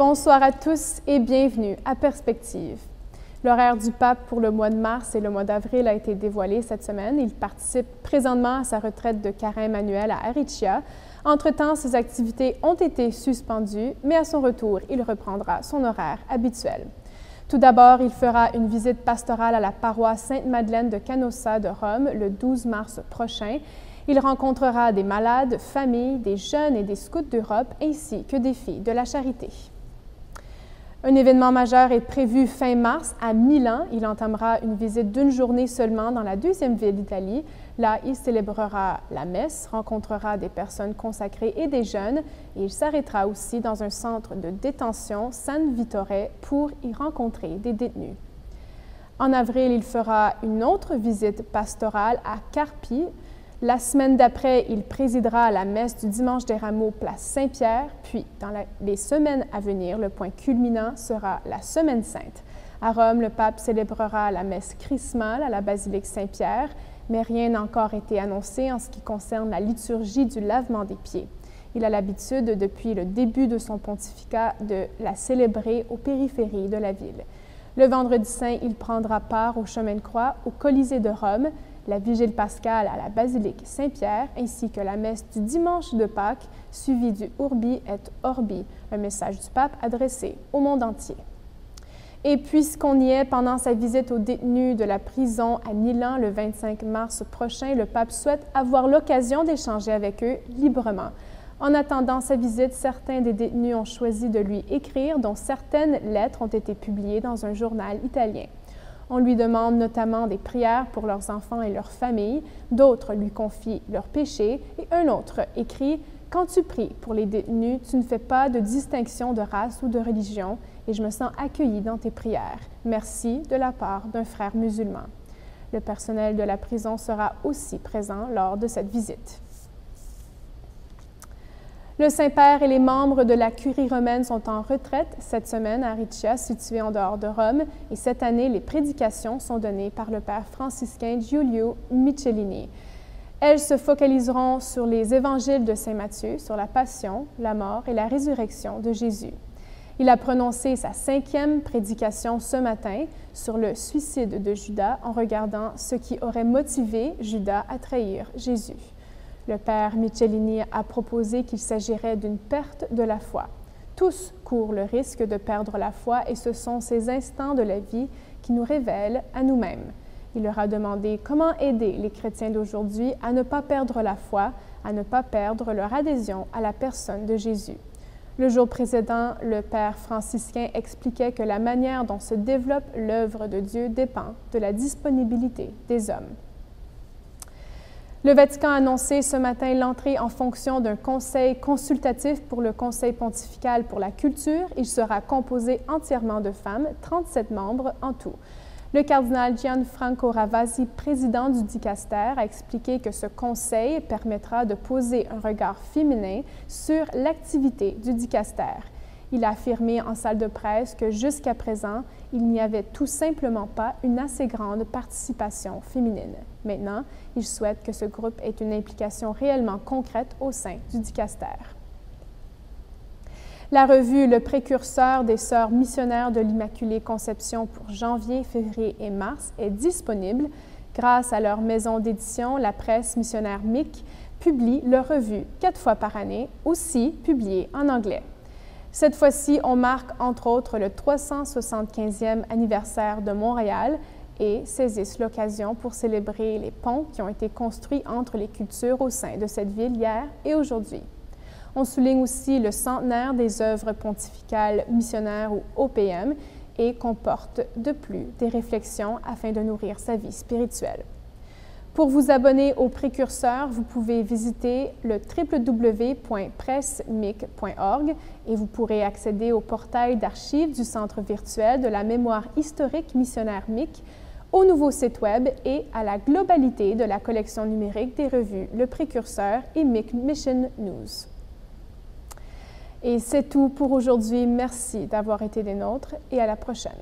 Bonsoir à tous et bienvenue à Perspective. L'horaire du pape pour le mois de mars et le mois d'avril a été dévoilé cette semaine. Il participe présentement à sa retraite de carême annuelle à Aricia. Entre-temps, ses activités ont été suspendues, mais à son retour, il reprendra son horaire habituel. Tout d'abord, il fera une visite pastorale à la paroisse Sainte-Madeleine de Canossa de Rome le 12 mars prochain. Il rencontrera des malades, familles, des jeunes et des scouts d'Europe, ainsi que des filles de la charité. Un événement majeur est prévu fin mars à Milan. Il entamera une visite d'une journée seulement dans la deuxième ville d'Italie. Là, il célébrera la messe, rencontrera des personnes consacrées et des jeunes, et il s'arrêtera aussi dans un centre de détention, San Vittore, pour y rencontrer des détenus. En avril, il fera une autre visite pastorale à Carpi. La semaine d'après, il présidera à la messe du Dimanche des Rameaux, place Saint-Pierre, puis dans les semaines à venir, le point culminant sera la Semaine sainte. À Rome, le pape célébrera la messe chrismale à la basilique Saint-Pierre, mais rien n'a encore été annoncé en ce qui concerne la liturgie du lavement des pieds. Il a l'habitude, depuis le début de son pontificat, de la célébrer aux périphéries de la ville. Le vendredi saint, il prendra part au chemin de croix au Colisée de Rome, la vigile pascale à la basilique Saint-Pierre, ainsi que la messe du dimanche de Pâques, suivie du Urbi et Orbi, un message du pape adressé au monde entier. Et puisqu'on y est pendant sa visite aux détenus de la prison à Milan le 25 mars prochain, le pape souhaite avoir l'occasion d'échanger avec eux librement. En attendant sa visite, certains des détenus ont choisi de lui écrire, dont certaines lettres ont été publiées dans un journal italien. On lui demande notamment des prières pour leurs enfants et leurs familles, d'autres lui confient leurs péchés, et un autre écrit « Quand tu pries pour les détenus, tu ne fais pas de distinction de race ou de religion, et je me sens accueilli dans tes prières. Merci de la part d'un frère musulman. » Le personnel de la prison sera aussi présent lors de cette visite. Le Saint-Père et les membres de la Curie romaine sont en retraite cette semaine à Aricia, située en dehors de Rome, et cette année, les prédications sont données par le Père franciscain Giulio Michelini. Elles se focaliseront sur les évangiles de Saint Matthieu, sur la passion, la mort et la résurrection de Jésus. Il a prononcé sa 5e prédication ce matin sur le suicide de Judas en regardant ce qui aurait motivé Judas à trahir Jésus. Le Père Michelini a proposé qu'il s'agirait d'une perte de la foi. Tous courent le risque de perdre la foi et ce sont ces instants de la vie qui nous révèlent à nous-mêmes. Il leur a demandé comment aider les chrétiens d'aujourd'hui à ne pas perdre la foi, à ne pas perdre leur adhésion à la personne de Jésus. Le jour précédent, le Père franciscain expliquait que la manière dont se développe l'œuvre de Dieu dépend de la disponibilité des hommes. Le Vatican a annoncé ce matin l'entrée en fonction d'un conseil consultatif pour le Conseil pontifical pour la culture. Il sera composé entièrement de femmes, 37 membres en tout. Le cardinal Gianfranco Ravasi, président du dicaster, a expliqué que ce conseil permettra de poser un regard féminin sur l'activité du dicaster. Il a affirmé en salle de presse que jusqu'à présent, il n'y avait tout simplement pas une assez grande participation féminine. Maintenant, il souhaite que ce groupe ait une implication réellement concrète au sein du dicaster. La revue Le Précurseur des Sœurs missionnaires de l'Immaculée Conception pour janvier, février et mars est disponible. Grâce à leur maison d'édition, la presse missionnaire MIC publie leur revue 4 fois par année, aussi publiée en anglais. Cette fois-ci, on marque entre autres le 375e anniversaire de Montréal et saisissent l'occasion pour célébrer les ponts qui ont été construits entre les cultures au sein de cette ville hier et aujourd'hui. On souligne aussi le centenaire des œuvres pontificales missionnaires ou OPM et comporte de plus des réflexions afin de nourrir sa vie spirituelle. Pour vous abonner au Précurseur, vous pouvez visiter le www.pressemic.org et vous pourrez accéder au portail d'archives du Centre virtuel de la mémoire historique missionnaire MIC, au nouveau site Web et à la globalité de la collection numérique des revues Le Précurseur et MIC Mission News. Et c'est tout pour aujourd'hui. Merci d'avoir été des nôtres et à la prochaine.